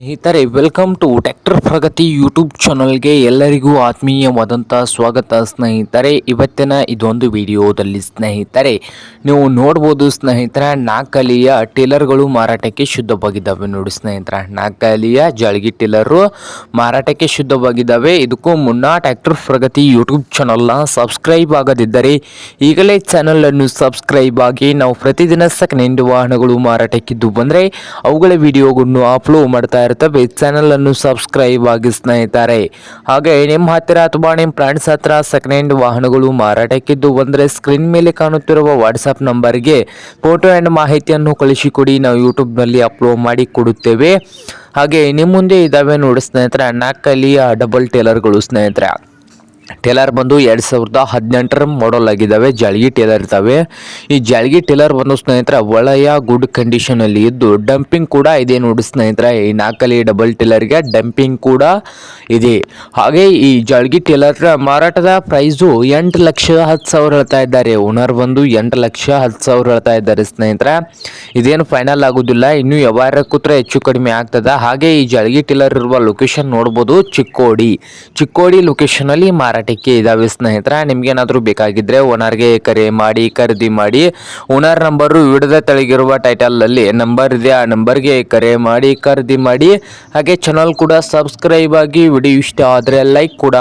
ಸ್ನೇಹಿತರೆ welcome to tractor Pragati YouTube ಚಾನಲ್ಗೆ ಎಲ್ಲರಿಗೂ ಆತ್ಮೀಯವಾದಂಥ ಸ್ವಾಗತ ಸ್ನೇಹಿತರೆ. ಇವತ್ತಿನ ಇದೊಂದು ವಿಡಿಯೋದಲ್ಲಿ ಸ್ನೇಹಿತರೆ ನೀವು ನೋಡ್ಬೋದು ಸ್ನೇಹಿತರೆ, ನಾಲ್ಕಲಿಯ ಟೇಲರ್ಗಳು ಮಾರಾಟಕ್ಕೆ ಶುದ್ಧವಾಗಿದ್ದಾವೆ ನೋಡಿ ಸ್ನೇಹಿತರೆ. ನಾಲ್ಕಲಿಯ ಜಾಳ್ಗಿ ಟೇಲರು ಮಾರಾಟಕ್ಕೆ ಶುದ್ಧವಾಗಿದ್ದಾವೆ. ಇದಕ್ಕೂ ಮುನ್ನ ಟ್ರ್ಯಾಕ್ಟರ್ ಪ್ರಗತಿ ಯೂಟ್ಯೂಬ್ ಚಾನಲ್ನ ಸಬ್ಸ್ಕ್ರೈಬ್ ಆಗದಿದ್ದರೆ ಈಗಲೇ ಚಾನಲನ್ನು ಸಬ್ಸ್ಕ್ರೈಬ್ ಆಗಿ. ನಾವು ಪ್ರತಿದಿನ ಸೆಕೆಂಡ್ ಹ್ಯಾಂಡ್ ವಾಹನಗಳು ಮಾರಾಟಕ್ಕಿದ್ದು ಬಂದರೆ ಅವುಗಳ ವಿಡಿಯೋಗಳನ್ನು ಅಪ್ಲೋಡ್ ಮಾಡ್ತಾ ಇರ್ತವೆ. ಚಾನಲ್ ಅನ್ನು ಸಬ್ಸ್ಕ್ರೈಬ್ ಆಗಿ ಸ್ನೇಹಿತರೆ. ಹಾಗೆ ನಿಮ್ಮ ಹತ್ತಿರ ಅಥವಾ ನಿಮ್ಮ ಫ್ರೆಂಡ್ಸ್ ಹತ್ರ ಸೆಕೆಂಡ್ ಹ್ಯಾಂಡ್ ವಾಹನಗಳು ಮಾರಾಟಕ್ಕಿದ್ದು ಬಂದರೆ ಸ್ಕ್ರೀನ್ ಮೇಲೆ ಕಾಣುತ್ತಿರುವ ವಾಟ್ಸಪ್ ನಂಬರ್ಗೆ ಫೋಟೋ ಆ್ಯಂಡ್ ಮಾಹಿತಿಯನ್ನು ಕಳಿಸಿಕೊಡಿ. ನಾವು ಯೂಟ್ಯೂಬ್ನಲ್ಲಿ ಅಪ್ಲೋಡ್ ಮಾಡಿ ಕೊಡುತ್ತೇವೆ. ಹಾಗೆ ನಿಮ್ಮ ಮುಂದೆ ಇದ್ದಾವೆ ನೋಡಿ ಸ್ನೇಹಿತರೆ, ನಾಲ್ಕಲಿಯ ಡಬಲ್ ಟೇಲರ್ಗಳು ಸ್ನೇಹಿತರೆ. ಟೇಲರ್ ಬಂದು 2018 ಮಾಡಲ್ ಆಗಿದ್ದಾವೆ. ಜಾಳ್ಗಿ ಟೇಲರ್ ಇದ್ದಾವೆ. ಈ ಜಾಳ್ಗಿ ಟೇಲರ್ ಬಂದು ಸ್ನೇಹಿತರೆ ಒಳ್ಳೆಯ ಗುಡ್ ಕಂಡೀಷನಲ್ಲಿ ಇದ್ದು ಡಂಪಿಂಗ್ ಕೂಡ ಇದೆ ನೋಡಿ ಸ್ನೇಹಿತರೆ. ಈ ನಾಲ್ಕಲಿ ಡಬಲ್ ಟೇಲರ್ಗೆ ಡಂಪಿಂಗ್ ಕೂಡ ಇದೆ. ಹಾಗೆ ಈ ಜಾಳ್ಗಿ ಟೇಲರ್ ಮಾರಾಟದ ಪ್ರೈಸು 8,10,000 ಹೇಳ್ತಾ ಇದ್ದಾರೆ. ಓನರ್ ಬಂದು 8,10,000 ಹೇಳ್ತಾ ಇದ್ದಾರೆ ಸ್ನೇಹಿತರೆ. ಇದೇನು ಫೈನಲ್ ಆಗೋದಿಲ್ಲ, ಇನ್ನು ವ್ಯವಹಾರ ಕೂತ್ರೆ ಹೆಚ್ಚು ಕಡಿಮೆ ಆಗ್ತದೆ. ಹಾಗೆ ಈ ಜಾಳ್ಗಿ ಟೇಲರ್ ಇರುವ ಲೊಕೇಶನ್ ನೋಡ್ಬೋದು, ಚಿಕ್ಕೋಡಿ ಲೊಕೇಶನ್ ಅಲ್ಲಿ ಮಾರಾಟಕ್ಕೆ ಇದಾವೆ ಸ್ನೇಹಿತರೆ. ನಿಮ್ಗೇನಾದರೂ ಬೇಕಾಗಿದ್ರೆ ಓನರ್ಗೆ ಕರೆ ಮಾಡಿ ಖರೀದಿ ಮಾಡಿ. ಓನರ್ ನಂಬರು ವಿಡಿಯೋದ ತೆಳಗಿರುವ ಟೈಟಲಲ್ಲಿ ನಂಬರ್ ಇದೆ, ಆ ನಂಬರ್ಗೆ ಕರೆ ಮಾಡಿ ಖರೀದಿ ಮಾಡಿ. ಹಾಗೆ ಚಾನಲ್ ಕೂಡ ಸಬ್ಸ್ಕ್ರೈಬ್ ಆಗಿ. ವಿಡಿಯೋ ಇಷ್ಟ ಆದರೆ ಲೈಕ್ ಕೂಡ